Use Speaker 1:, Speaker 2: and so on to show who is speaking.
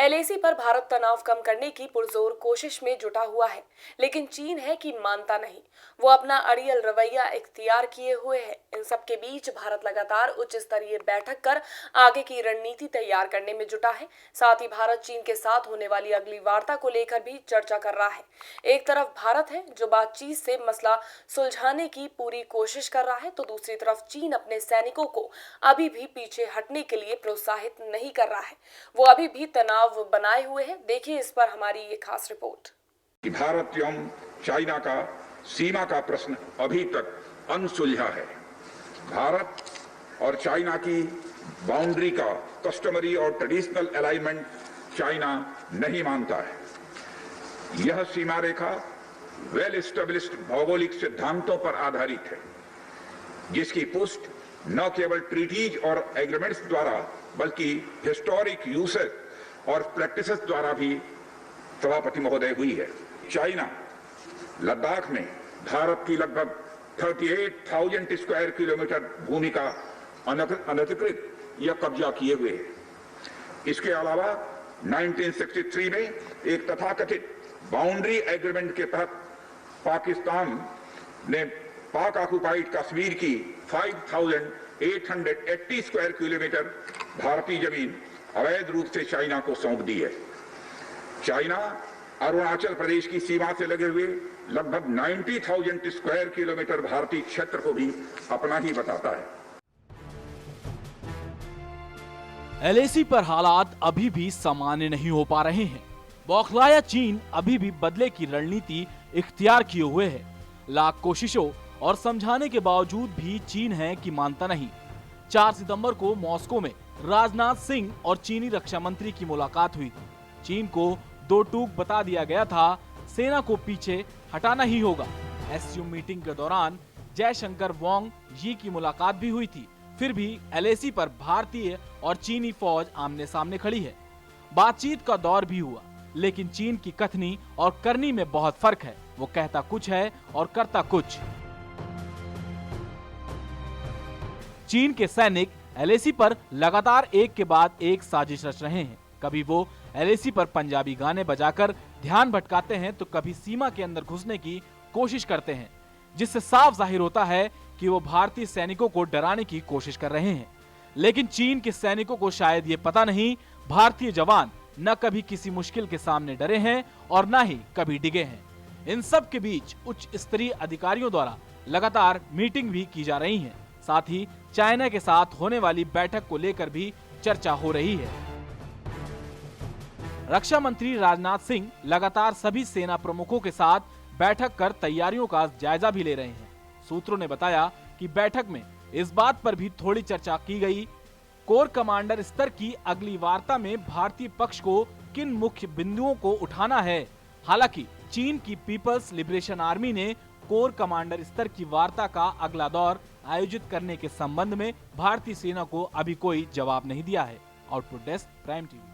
Speaker 1: LAC पर भारत तनाव कम करने की पुरजोर कोशिश में जुटा हुआ है, लेकिन चीन है कि मानता नहीं। वो अपना अड़ियल रवैया इख्तियार किए हुए है। इन सब के बीच भारत लगातार उच्च स्तरीय बैठक कर आगे की रणनीति तैयार करने में जुटा है। साथ ही भारत चीन के साथ होने वाली अगली वार्ता को लेकर भी चर्चा कर रहा है। एक तरफ भारत है जो बातचीत से मसला सुलझाने की पूरी कोशिश कर रहा है, तो दूसरी तरफ चीन अपने सैनिकों को अभी भी पीछे हटने के लिए प्रोत्साहित नहीं कर रहा है। वो अभी भी तनाव बनाए हुए हैं। देखिए इस पर हमारी ये खास रिपोर्ट।
Speaker 2: भारत एवं चाइना का सीमा का प्रश्न अभी तक अनसुलझा है। भारत और चाइना की बाउंड्री का कस्टमरी और ट्रेडिशनल अलाइनमेंट चाइना नहीं मानता है। यह सीमा रेखा वेल एस्टेब्लिश्ड भौगोलिक सिद्धांतों पर आधारित है, जिसकी पुष्टि न केवल ट्रीटीज और एग्रीमेंट्स द्वारा बल्कि हिस्टोरिक यूसेज और प्रैक्टिसेस द्वारा भी सभापति महोदय हुई है। चाइना लद्दाख में भारत की लगभग 38,000 स्क्वायर किलोमीटर भूमि का अनधिकृत या कब्जा किए हुए है। इसके अलावा 1963 में एक तथाकथित बाउंड्री एग्रीमेंट के तहत पाकिस्तान ने पाक ऑक्युपाइड कश्मीर की 5,880 स्क्वायर किलोमीटर भारतीय जमीन अवैध रूप से चाइना को सौंप दी है। चाइना अरुणाचल प्रदेश की सीमा से लगे हुए लगभग 90,000 स्क्वायर किलोमीटर भारतीय क्षेत्र को भी अपना ही बताता है।
Speaker 3: एलएसी पर हालात अभी भी सामान्य नहीं हो पा रहे हैं। बौखलाया चीन अभी भी बदले की रणनीति इख्तियार किए हुए है। लाख कोशिशों और समझाने के बावजूद भी चीन है कि मानता नहीं। 4 सितंबर को मॉस्को में राजनाथ सिंह और चीनी रक्षा मंत्री की मुलाकात हुई थी। चीन को 2 टूक बता दिया गया था, सेना को पीछे हटाना ही होगा। एससीओ मीटिंग के दौरान जयशंकर वांग यी की मुलाकात भी हुई थी। फिर भी एलएसी पर भारतीय और चीनी फौज आमने सामने खड़ी है। बातचीत का दौर भी हुआ, लेकिन चीन की कथनी और करनी में बहुत फर्क है। वो कहता कुछ है और करता कुछ। चीन के सैनिक एलएसी पर लगातार एक के बाद एक साजिश रच रहे हैं। कभी वो एलएसी पर पंजाबी गाने बजाकर ध्यान भटकाते हैं, तो कभी सीमा के अंदर घुसने की कोशिश करते हैं, जिससे साफ जाहिर होता है कि वो भारतीय सैनिकों को डराने की कोशिश कर रहे हैं। लेकिन चीन के सैनिकों को शायद ये पता नहीं, भारतीय जवान न कभी किसी मुश्किल के सामने डरे हैं और न ही कभी डिगे हैं। इन सब के बीच उच्च स्तरीय अधिकारियों द्वारा लगातार मीटिंग भी की जा रही है। साथ ही चाइना के साथ होने वाली बैठक को लेकर भी चर्चा हो रही है। रक्षा मंत्री राजनाथ सिंह लगातार सभी सेना प्रमुखों के साथ बैठक कर तैयारियों का जायजा भी ले रहे हैं। सूत्रों ने बताया कि बैठक में इस बात पर भी थोड़ी चर्चा की गई, कोर कमांडर स्तर की अगली वार्ता में भारतीय पक्ष को किन मुख्य बिंदुओं को उठाना है। हालांकि चीन की पीपल्स लिबरेशन आर्मी ने कोर कमांडर स्तर की वार्ता का अगला दौर आयोजित करने के संबंध में भारतीय सेना को अभी कोई जवाब नहीं दिया है। Output desk, prime TV.